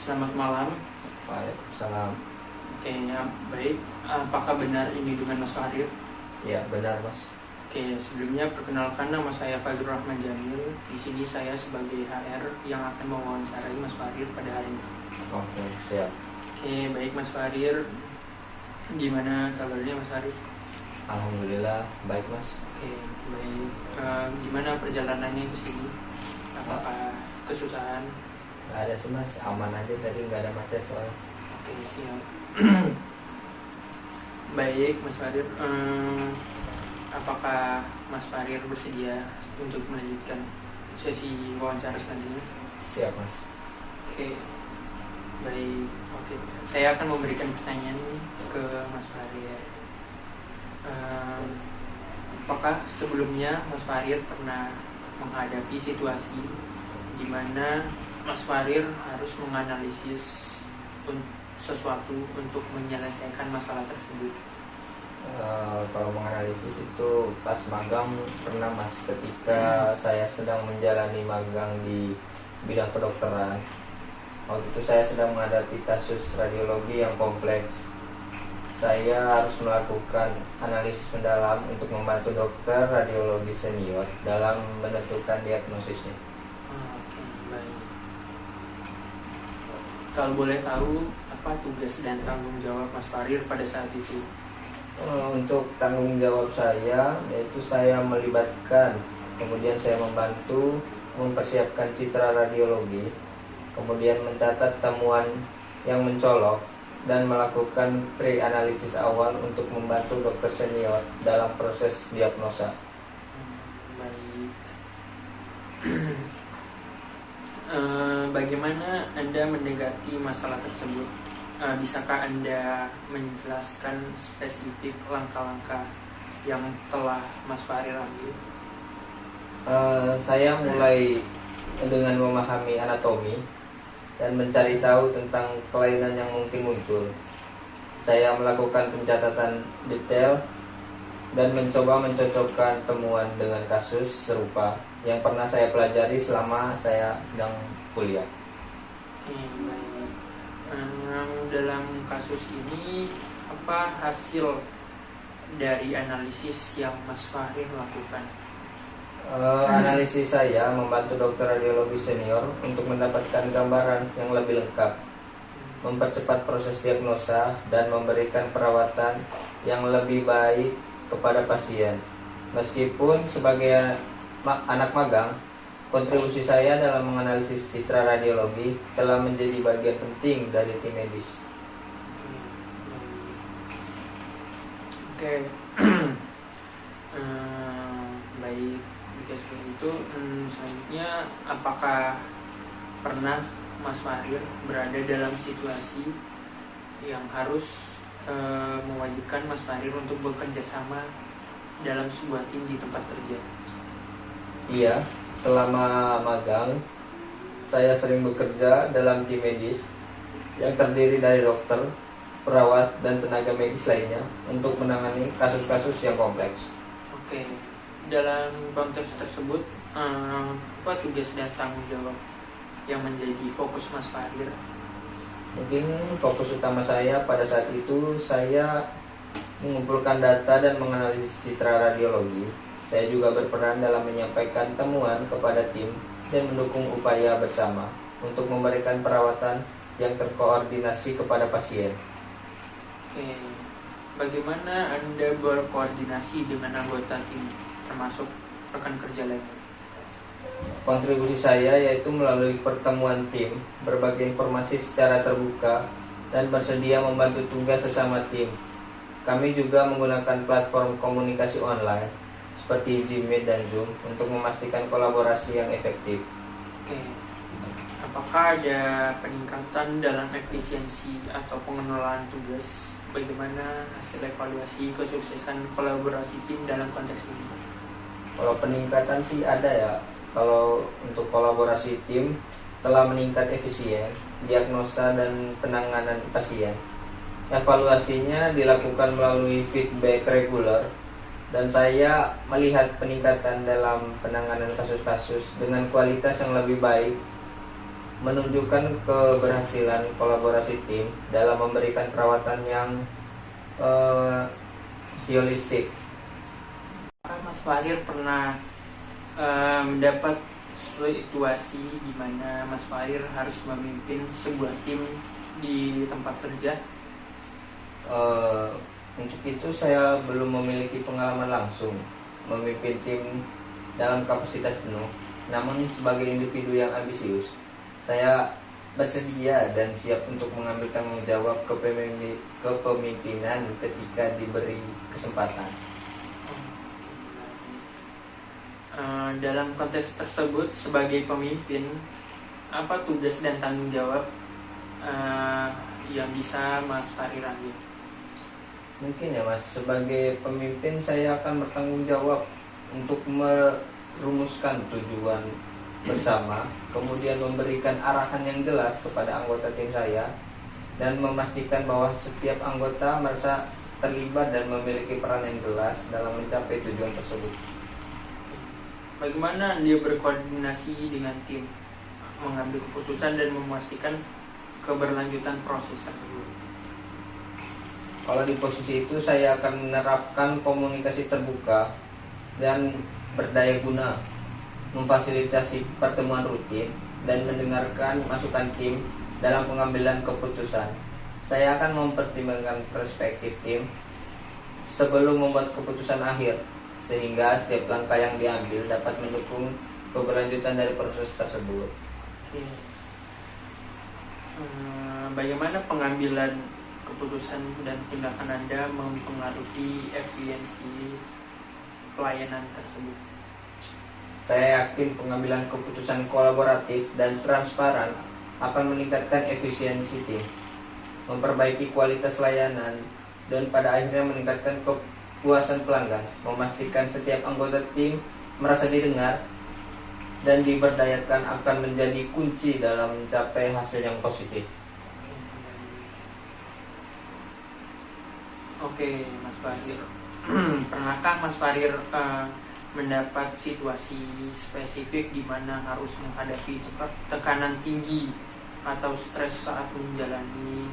Selamat malam. Waalaikumsalam. Oke, ya, baik. Apakah benar ini dengan Mas Farid? Ya, benar, Mas. Oke, sebelumnya perkenalkan, nama saya Fadlur Rahman Jamil. Di sini saya sebagai HR yang akan mewawancarai Mas Farid pada hari ini. Oke, siap. Oke, baik Mas Farid. Gimana kabarnya Mas Farid? Alhamdulillah baik, Mas. Oke, baik. Gimana perjalanannya ke sini? Apakah kesusahan? Gak ada sih, Mas. Aman aja, tadi gak ada macet soalnya. Oke, siap. Baik Mas Farid. Apakah Mas Farid bersedia untuk melanjutkan sesi wawancara selanjutnya? Siap, Mas. Oke, baik. Oke, saya akan memberikan pertanyaan ke Mas Farid. Apakah sebelumnya Mas Farid pernah menghadapi situasi di mana Mas Farid harus menganalisis sesuatu untuk menyelesaikan masalah tersebut? Kalau menganalisis itu pas magang pernah, Mas, ketika saya sedang menjalani magang di bidang kedokteran. Waktu itu saya sedang menghadapi kasus radiologi yang kompleks. Saya harus melakukan analisis mendalam untuk membantu dokter radiologi senior dalam menentukan diagnosisnya. Oke, baik. Kalau boleh tahu, apa tugas dan tanggung jawab Mas Farid pada saat itu? Untuk tanggung jawab saya, yaitu saya melibatkan, kemudian saya membantu mempersiapkan citra radiologi, kemudian mencatat temuan yang mencolok, dan melakukan pre-analisis awal untuk membantu dokter senior dalam proses diagnosa. Baik. Bagaimana Anda mendekati masalah tersebut? Bisakah Anda menjelaskan spesifik langkah-langkah yang telah Mas Farid ambil? Saya mulai dengan memahami anatomi dan mencari tahu tentang kelainan yang mungkin muncul. Saya melakukan pencatatan detail dan mencoba mencocokkan temuan dengan kasus serupa yang pernah saya pelajari selama saya sedang kuliah. Baik. Dalam kasus ini, apa hasil dari analisis yang Mas Farid lakukan? Analisis saya membantu dokter radiologi senior untuk mendapatkan gambaran yang lebih lengkap, mempercepat proses diagnosa, dan memberikan perawatan yang lebih baik kepada pasien. Meskipun sebagai anak magang, kontribusi saya dalam menganalisis citra radiologi telah menjadi bagian penting dari tim medis. Oke. Baik, jika seperti itu, selanjutnya, apakah pernah Mas Farid berada dalam situasi yang harus mewajibkan Mas Farid untuk bekerja sama dalam sebuah tim di tempat kerja? Iya, selama magang saya sering bekerja dalam tim medis yang terdiri dari dokter, perawat, dan tenaga medis lainnya untuk menangani kasus-kasus yang kompleks. Oke, dalam konteks tersebut, apa tugas dan tanggung jawab yang menjadi fokus Mas Farid? Mungkin fokus utama saya pada saat itu saya mengumpulkan data dan menganalisis citra radiologi. Saya juga berperan dalam menyampaikan temuan kepada tim dan mendukung upaya bersama untuk memberikan perawatan yang terkoordinasi kepada pasien. Oke, bagaimana Anda berkoordinasi dengan anggota tim, termasuk rekan kerja lainnya? Kontribusi saya yaitu melalui pertemuan tim, berbagi informasi secara terbuka, dan bersedia membantu tugas sesama tim. Kami juga menggunakan platform komunikasi online seperti Gmeet dan Zoom untuk memastikan kolaborasi yang efektif. Oke, apakah ada peningkatan dalam efisiensi atau pengelolaan tugas? Bagaimana hasil evaluasi kesuksesan kolaborasi tim dalam konteks ini? Kalau peningkatan sih ada ya. Kalau untuk kolaborasi tim telah meningkat efisien, diagnosa, dan penanganan pasien. Evaluasinya dilakukan melalui feedback reguler, dan saya melihat peningkatan dalam penanganan kasus-kasus dengan kualitas yang lebih baik menunjukkan keberhasilan kolaborasi tim dalam memberikan perawatan yang holistik. Mas Fahir pernah mendapat situasi di mana Mas Fahir harus memimpin sebuah tim di tempat kerja? Untuk itu saya belum memiliki pengalaman langsung memimpin tim dalam kapasitas penuh. Namun sebagai individu yang ambisius, saya bersedia dan siap untuk mengambil tanggung jawab kepemimpinan ketika diberi kesempatan. Dalam konteks tersebut, sebagai pemimpin, apa tugas dan tanggung jawab yang bisa Mas Fahir ambil? Mungkin ya Mas, sebagai pemimpin saya akan bertanggung jawab untuk merumuskan tujuan bersama, kemudian memberikan arahan yang jelas kepada anggota tim saya, dan memastikan bahwa setiap anggota merasa terlibat dan memiliki peran yang jelas dalam mencapai tujuan tersebut. Bagaimana dia berkoordinasi dengan tim, mengambil keputusan dan memastikan keberlanjutan proses tersebut? Kalau di posisi itu saya akan menerapkan komunikasi terbuka dan berdaya guna, memfasilitasi pertemuan rutin, dan mendengarkan masukan tim dalam pengambilan keputusan. Saya akan mempertimbangkan perspektif tim sebelum membuat keputusan akhir, sehingga setiap langkah yang diambil dapat mendukung keberlanjutan dari proses tersebut. Bagaimana pengambilan keputusan dan tindakan Anda mempengaruhi efisiensi pelayanan tersebut? Saya yakin pengambilan keputusan kolaboratif dan transparan akan meningkatkan efisiensi tim, memperbaiki kualitas layanan, dan pada akhirnya meningkatkan kepuasan pelanggan, memastikan setiap anggota tim merasa didengar dan diberdayakan akan menjadi kunci dalam mencapai hasil yang positif. Oke, Mas Fahir. Pernahkah Mas Fahir mendapat situasi spesifik di mana harus menghadapi tekanan tinggi atau stres saat menjalani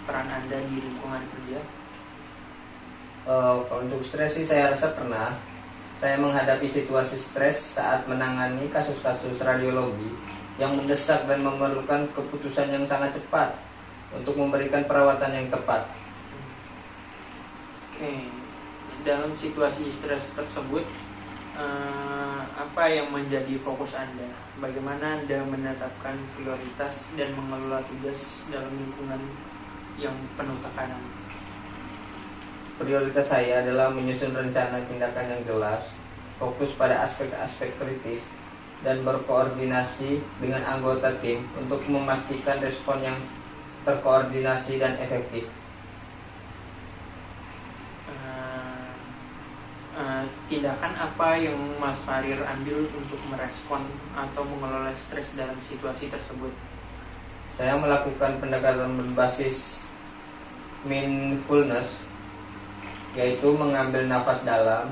peran Anda di lingkungan kerja? Kalau untuk stres sih saya rasa pernah. Saya menghadapi situasi stres saat menangani kasus-kasus radiologi yang mendesak dan memerlukan keputusan yang sangat cepat untuk memberikan perawatan yang tepat. Oke, dalam situasi stres tersebut, apa yang menjadi fokus Anda? Bagaimana Anda menetapkan prioritas dan mengelola tugas dalam lingkungan yang penuh tekanan? Prioritas saya adalah menyusun rencana tindakan yang jelas, fokus pada aspek-aspek kritis, dan berkoordinasi dengan anggota tim untuk memastikan respon yang terkoordinasi dan efektif. Tindakan apa yang Mas Fahir ambil untuk merespon atau mengelola stres dalam situasi tersebut? Saya melakukan pendekatan berbasis mindfulness, yaitu mengambil nafas dalam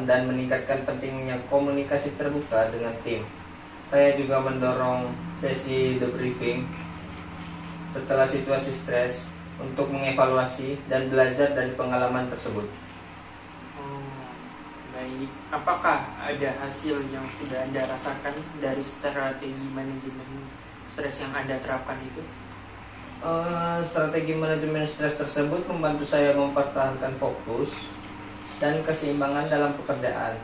dan meningkatkan pentingnya komunikasi terbuka dengan tim. Saya juga mendorong sesi debriefing setelah situasi stres untuk mengevaluasi dan belajar dari pengalaman tersebut. Baik, apakah ada hasil yang sudah Anda rasakan dari strategi manajemen stres yang Anda terapkan itu? Strategi manajemen stres tersebut membantu saya mempertahankan fokus dan keseimbangan dalam pekerjaan.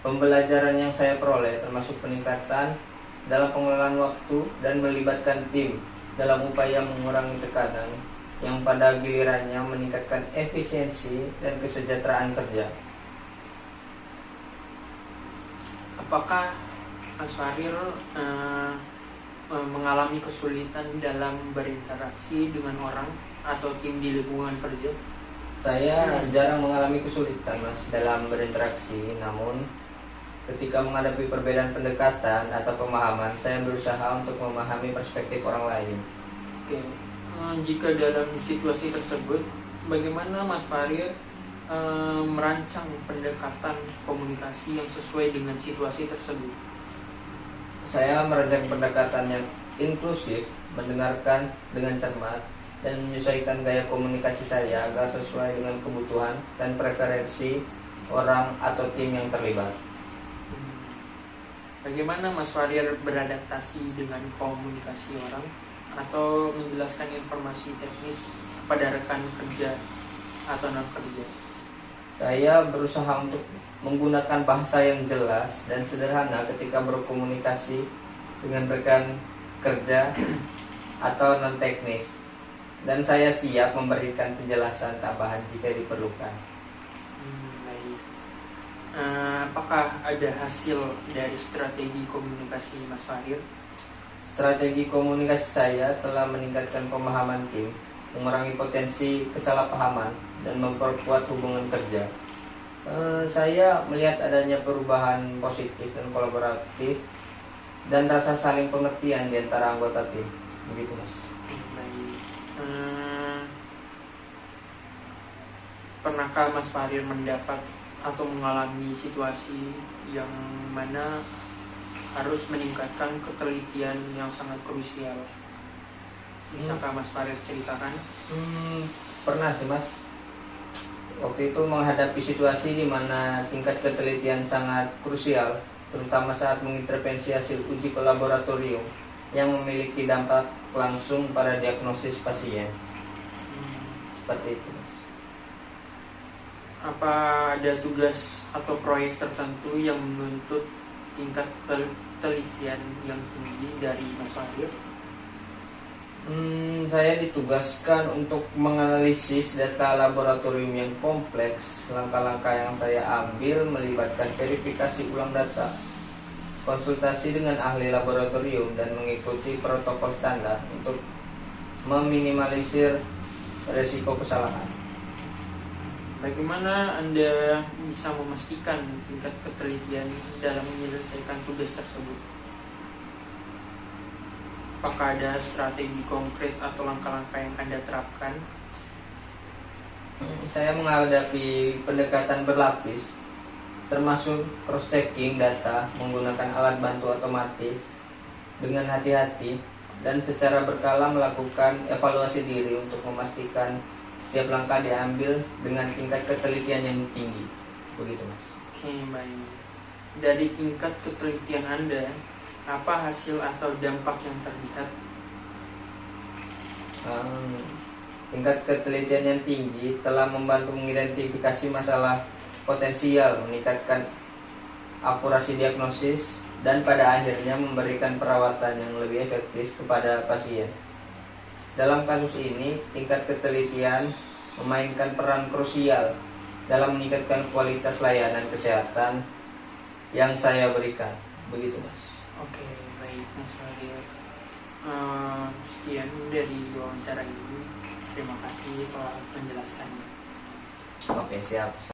Pembelajaran yang saya peroleh termasuk peningkatan dalam pengelolaan waktu dan melibatkan tim dalam upaya mengurangi tekanan yang pada gilirannya meningkatkan efisiensi dan kesejahteraan kerja. Apakah Mas Fahir mengalami kesulitan dalam berinteraksi dengan orang atau tim di lingkungan kerja? Saya jarang mengalami kesulitan Mas dalam berinteraksi, namun ketika menghadapi perbedaan pendekatan atau pemahaman, saya berusaha untuk memahami perspektif orang lain. Oke, jika dalam situasi tersebut, bagaimana Mas Fahir merancang pendekatan komunikasi yang sesuai dengan situasi tersebut? Saya merancang pendekatan yang inklusif, mendengarkan dengan cermat, dan menyesuaikan gaya komunikasi saya agar sesuai dengan kebutuhan dan preferensi orang atau tim yang terlibat. Bagaimana Mas Farir beradaptasi dengan komunikasi orang atau menjelaskan informasi teknis kepada rekan kerja atau non kerja? Saya berusaha untuk menggunakan bahasa yang jelas dan sederhana ketika berkomunikasi dengan rekan kerja atau non teknis, dan saya siap memberikan penjelasan tambahan jika diperlukan. Baik. Apakah ada hasil dari strategi komunikasi Mas Farir? Strategi komunikasi saya telah meningkatkan pemahaman tim, mengurangi potensi kesalahpahaman, dan memperkuat hubungan kerja. Saya melihat adanya perubahan positif dan kolaboratif dan rasa saling pengertian di antara anggota tim. Begitu, Mas. Baik. Pernahkah Mas Farir mendapat atau mengalami situasi yang mana harus meningkatkan ketelitian yang sangat krusial? Bisakah Mas Farir ceritakan? Pernah sih, Mas. Waktu itu menghadapi situasi di mana tingkat ketelitian sangat krusial, terutama saat mengintervensi hasil uji laboratorium yang memiliki dampak langsung pada diagnosis pasien. Seperti itu, Mas. Apa ada tugas atau proyek tertentu yang menuntut tingkat ketelitian yang tinggi dari Mas Farir? Saya ditugaskan untuk menganalisis data laboratorium yang kompleks. Langkah-langkah yang saya ambil melibatkan verifikasi ulang data, konsultasi dengan ahli laboratorium, dan mengikuti protokol standar untuk meminimalisir risiko kesalahan. Bagaimana Anda bisa memastikan tingkat ketelitian dalam menyelesaikan tugas tersebut? Apakah ada strategi konkret atau langkah-langkah yang Anda terapkan? Saya menghadapi pendekatan berlapis, termasuk cross-checking data menggunakan alat bantu otomatis dengan hati-hati, dan secara berkala melakukan evaluasi diri untuk memastikan setiap langkah diambil dengan tingkat ketelitian yang tinggi. Begitu, Mas. Oke, baik. Dari tingkat ketelitian Anda, apa hasil atau dampak yang terlihat? Tingkat ketelitian yang tinggi telah membantu mengidentifikasi masalah potensial, meningkatkan akurasi diagnosis, dan pada akhirnya memberikan perawatan yang lebih efektif kepada pasien. Dalam kasus ini, tingkat ketelitian memainkan peran krusial dalam meningkatkan kualitas layanan kesehatan yang saya berikan. Begitu, Mas. Oke, baik Mas Farir. Sekian dari wawancara ini. Terima kasih telah menjelaskannya. Oke, siap.